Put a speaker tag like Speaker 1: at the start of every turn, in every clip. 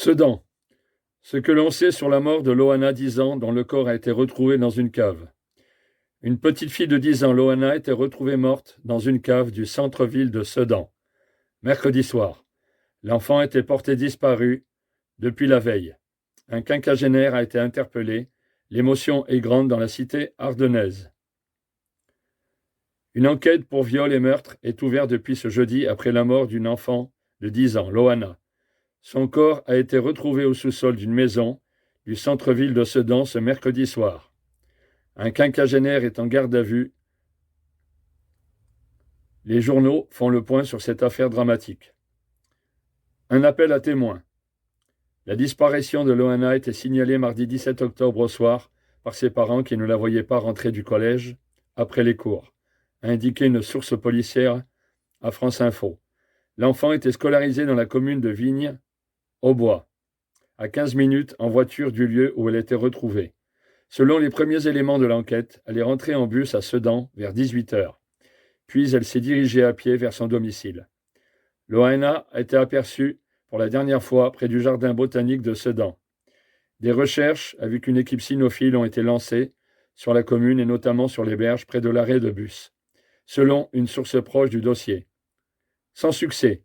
Speaker 1: Sedan. Ce que l'on sait sur la mort de Loana, 10 ans, dont le corps a été retrouvé dans une cave. Une petite fille de 10 ans, Loana, a été retrouvée morte dans une cave du centre-ville de Sedan, mercredi soir. L'enfant était porté disparu depuis la veille. Un quinquagénaire a été interpellé. L'émotion est grande dans la cité ardennaise. Une enquête pour viol et meurtre est ouverte depuis ce jeudi après la mort d'une enfant de 10 ans, Loana. Son corps a été retrouvé au sous-sol d'une maison du centre-ville de Sedan ce mercredi soir. Un quinquagénaire est en garde à vue. Les journaux font le point sur cette affaire dramatique. Un appel à témoins. La disparition de Loana a été signalée mardi 17 octobre au soir par ses parents qui ne la voyaient pas rentrer du collège après les cours, a indiqué une source policière à France Info. L'enfant était scolarisé dans la commune de Vignes-au-Bois, à 15 minutes en voiture du lieu où elle était retrouvée. Selon les premiers éléments de l'enquête, elle est rentrée en bus à Sedan vers 18h. Puis elle s'est dirigée à pied vers son domicile. Loana a été aperçue pour la dernière fois près du jardin botanique de Sedan. Des recherches avec une équipe cynophile ont été lancées sur la commune et notamment sur les berges près de l'arrêt de bus, selon une source proche du dossier. Sans succès,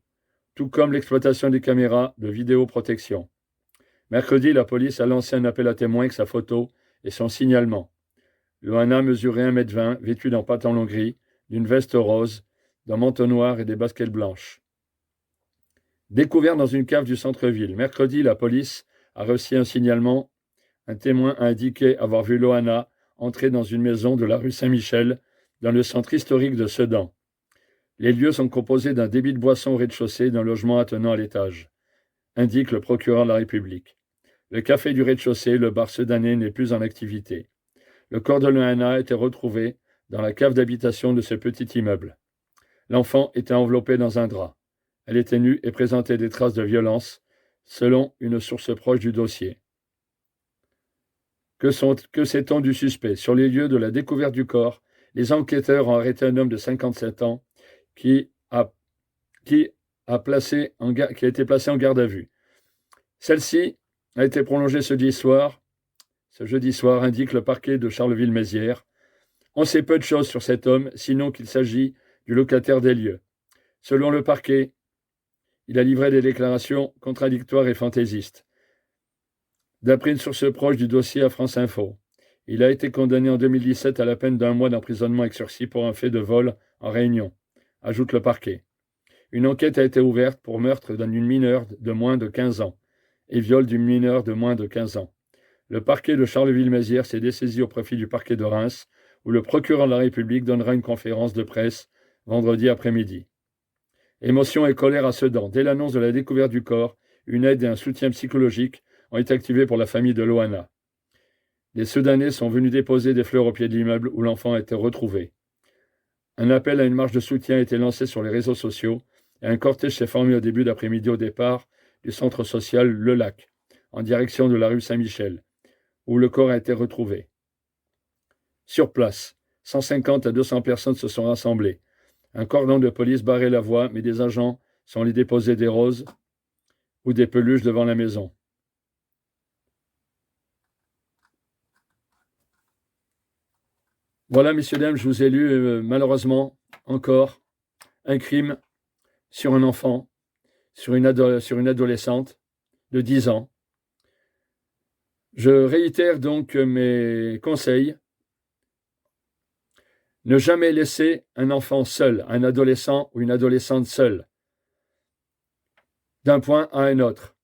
Speaker 1: tout comme l'exploitation des caméras de vidéoprotection. Mercredi, la police a lancé un appel à témoins avec sa photo et son signalement. Loana mesurait 1,20 m, vêtue d'un pantalon gris, d'une veste rose, d'un manteau noir et des baskets blanches. Découvert dans une cave du centre-ville. Mercredi, la police a reçu un signalement. Un témoin a indiqué avoir vu Loana entrer dans une maison de la rue Saint-Michel, dans le centre historique de Sedan. Les lieux sont composés d'un débit de boissons au rez-de-chaussée et d'un logement attenant à l'étage, indique le procureur de la République. Le café du rez-de-chaussée, le bar sedanais, n'est plus en activité. Le corps de Loana a été retrouvé dans la cave d'habitation de ce petit immeuble. L'enfant était enveloppé dans un drap. Elle était nue et présentait des traces de violence, selon une source proche du dossier. Que sait-on du suspect? Sur les lieux de la découverte du corps, les enquêteurs ont arrêté un homme de 57 ans qui a été placé en garde à vue. Celle-ci a été prolongée ce jeudi soir, indique le parquet de Charleville-Mézières. On sait peu de choses sur cet homme, sinon qu'il s'agit du locataire des lieux. Selon le parquet, il a livré des déclarations contradictoires et fantaisistes. D'après une source proche du dossier à France Info, il a été condamné en 2017 à la peine d'1 mois d'emprisonnement avec sursis pour un fait de vol en Réunion, ajoute le parquet. Une enquête a été ouverte pour meurtre d'une mineure de moins de 15 ans et viol d'une mineure de moins de 15 ans. Le parquet de Charleville-Mézières s'est dessaisi au profit du parquet de Reims, où le procureur de la République donnera une conférence de presse vendredi après-midi. Émotion et colère à Sedan. Dès l'annonce de la découverte du corps, une aide et un soutien psychologique ont été activés pour la famille de Loana. Les Soudanais sont venus déposer des fleurs au pied de l'immeuble où l'enfant a été retrouvé. Un appel à une marche de soutien a été lancé sur les réseaux sociaux et un cortège s'est formé au début d'après-midi au départ du centre social Le Lac, en direction de la rue Saint-Michel, où le corps a été retrouvé. Sur place, 150 à 200 personnes se sont rassemblées. Un cordon de police barrait la voie, mais des agents sont allés déposer des roses ou des peluches devant la maison. Voilà, messieurs, dames, je vous ai lu, malheureusement, encore, un crime sur un enfant, sur une adolescente de 10 ans. Je réitère donc mes conseils. Ne jamais laisser un enfant seul, un adolescent ou une adolescente seule, d'un point à un autre.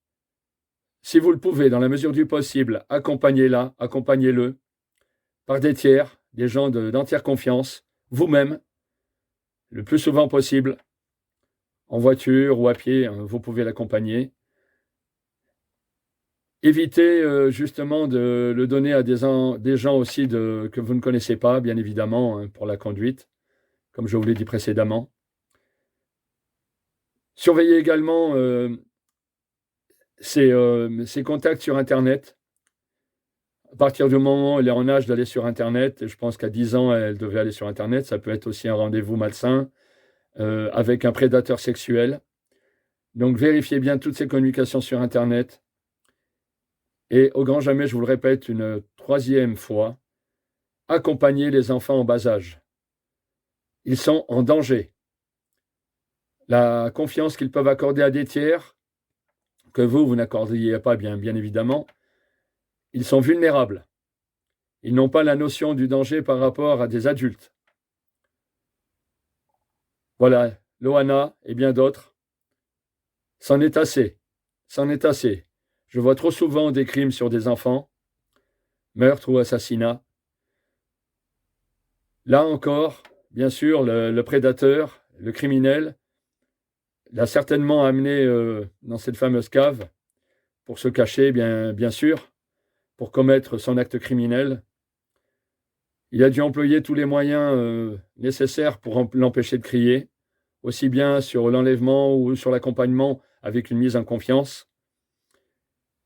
Speaker 1: Si vous le pouvez, dans la mesure du possible, accompagnez-le par des tiers, des gens d'entière confiance, vous-même, le plus souvent possible, en voiture ou à pied, vous pouvez l'accompagner. Évitez justement de le donner à des gens aussi que vous ne connaissez pas, bien évidemment, pour la conduite, comme je vous l'ai dit précédemment. Surveillez également ses contacts sur Internet. À partir du moment où elle est en âge d'aller sur Internet, et je pense qu'à 10 ans, elle devait aller sur Internet, ça peut être aussi un rendez-vous malsain avec un prédateur sexuel. Donc vérifiez bien toutes ces communications sur Internet. Et au grand jamais, je vous le répète une troisième fois, accompagnez les enfants en bas âge. Ils sont en danger. La confiance qu'ils peuvent accorder à des tiers, que vous n'accordiez pas bien évidemment, ils sont vulnérables. Ils n'ont pas la notion du danger par rapport à des adultes. Voilà, Loana et bien d'autres. C'en est assez. C'en est assez. Je vois trop souvent des crimes sur des enfants, meurtre ou assassinat. Là encore, bien sûr, le prédateur, le criminel, l'a certainement amené dans cette fameuse cave pour se cacher, bien sûr, pour commettre son acte criminel. Il a dû employer tous les moyens nécessaires pour l'empêcher de crier, aussi bien sur l'enlèvement ou sur l'accompagnement avec une mise en confiance.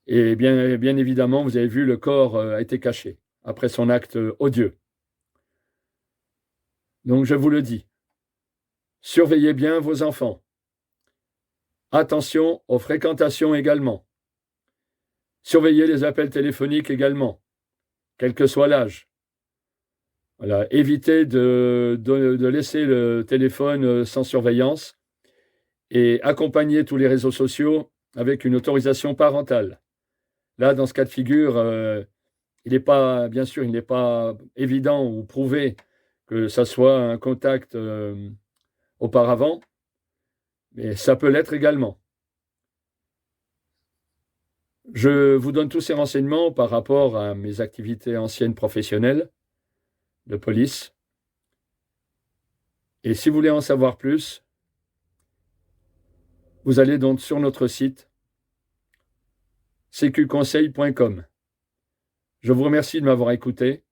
Speaker 1: Et bien évidemment, vous avez vu, le corps a été caché après son acte odieux. Donc je vous le dis, surveillez bien vos enfants. Attention aux fréquentations également. Surveillez les appels téléphoniques également, quel que soit l'âge. Voilà, évitez de laisser le téléphone sans surveillance et accompagnez tous les réseaux sociaux avec une autorisation parentale. Là, dans ce cas de figure, il n'est pas évident ou prouvé que ça soit un contact auparavant, mais ça peut l'être également. Je vous donne tous ces renseignements par rapport à mes activités anciennes professionnelles de police. Et si vous voulez en savoir plus, vous allez donc sur notre site secuconseil.com. Je vous remercie de m'avoir écouté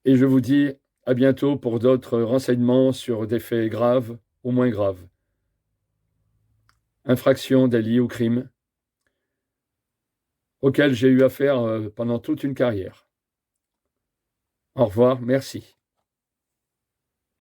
Speaker 1: et je vous dis à bientôt pour d'autres renseignements sur des faits graves ou moins graves. Infractions, délits ou crimes auxquels j'ai eu affaire pendant toute une carrière. Au revoir, merci.